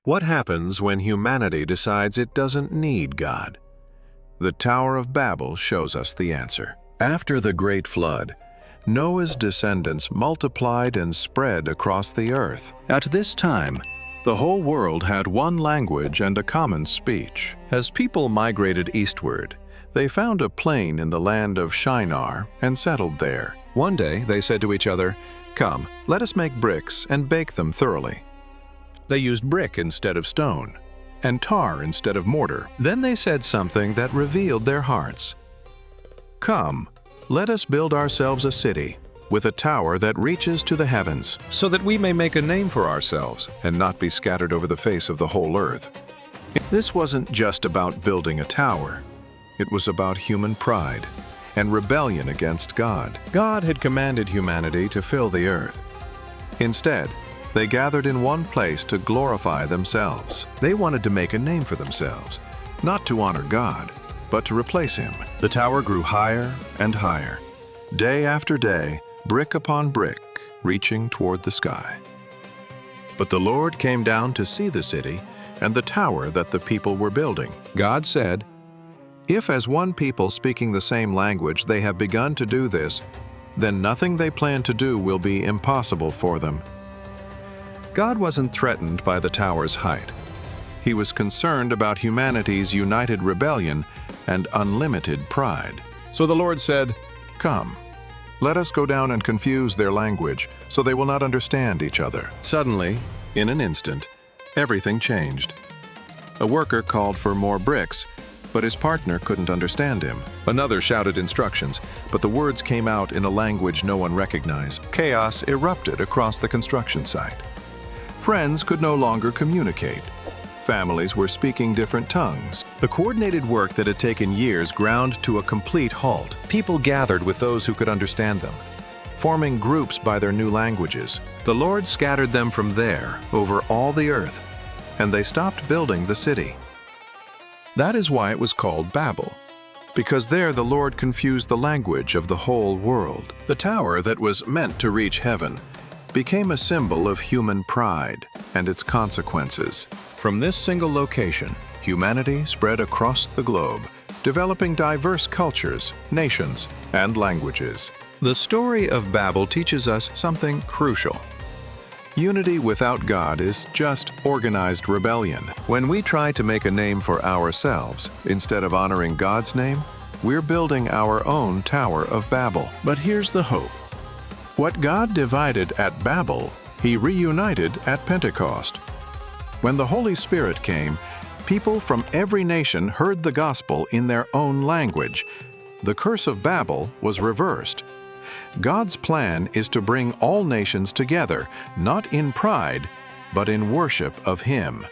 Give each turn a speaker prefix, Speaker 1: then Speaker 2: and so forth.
Speaker 1: What happens when humanity decides it doesn't need God? The Tower of Babel shows us the answer. After the Great Flood, Noah's descendants multiplied and spread across the earth. At this time, the whole world had one language and a common speech. As people migrated eastward, they found a plain in the land of Shinar and settled there. One day, they said to each other, "Come, let us make bricks and bake them thoroughly." They used brick instead of stone, and tar instead of mortar. Then they said something that revealed their hearts. "Come, let us build ourselves a city with a tower that reaches to the heavens, so that we may make a name for ourselves and not be scattered over the face of the whole earth." This wasn't just about building a tower. It was about human pride and rebellion against God. God had commanded humanity to fill the earth. Instead, they gathered in one place to glorify themselves. They wanted to make a name for themselves, not to honor God, but to replace Him. The tower grew higher and higher, day after day, brick upon brick, reaching toward the sky. But the Lord came down to see the city and the tower that the people were building. God said, "If as one people speaking the same language they have begun to do this, then nothing they plan to do will be impossible for them." God wasn't threatened by the tower's height. He was concerned about humanity's united rebellion and unlimited pride. So the Lord said, "Come, let us go down and confuse their language, so they will not understand each other." Suddenly, in an instant, everything changed. A worker called for more bricks, but his partner couldn't understand him. Another shouted instructions, but the words came out in a language no one recognized. Chaos erupted across the construction site. Friends could no longer communicate. Families were speaking different tongues. The coordinated work that had taken years ground to a complete halt. People gathered with those who could understand them, forming groups by their new languages. The Lord scattered them from there over all the earth, and they stopped building the city. That is why it was called Babel, because there the Lord confused the language of the whole world. The tower that was meant to reach heaven became a symbol of human pride and its consequences. From this single location, humanity spread across the globe, developing diverse cultures, nations, and languages. The story of Babel teaches us something crucial. Unity without God is just organized rebellion. When we try to make a name for ourselves instead of honoring God's name, we're building our own Tower of Babel. But here's the hope. What God divided at Babel, He reunited at Pentecost. When the Holy Spirit came, people from every nation heard the gospel in their own language. The curse of Babel was reversed. God's plan is to bring all nations together, not in pride, but in worship of Him.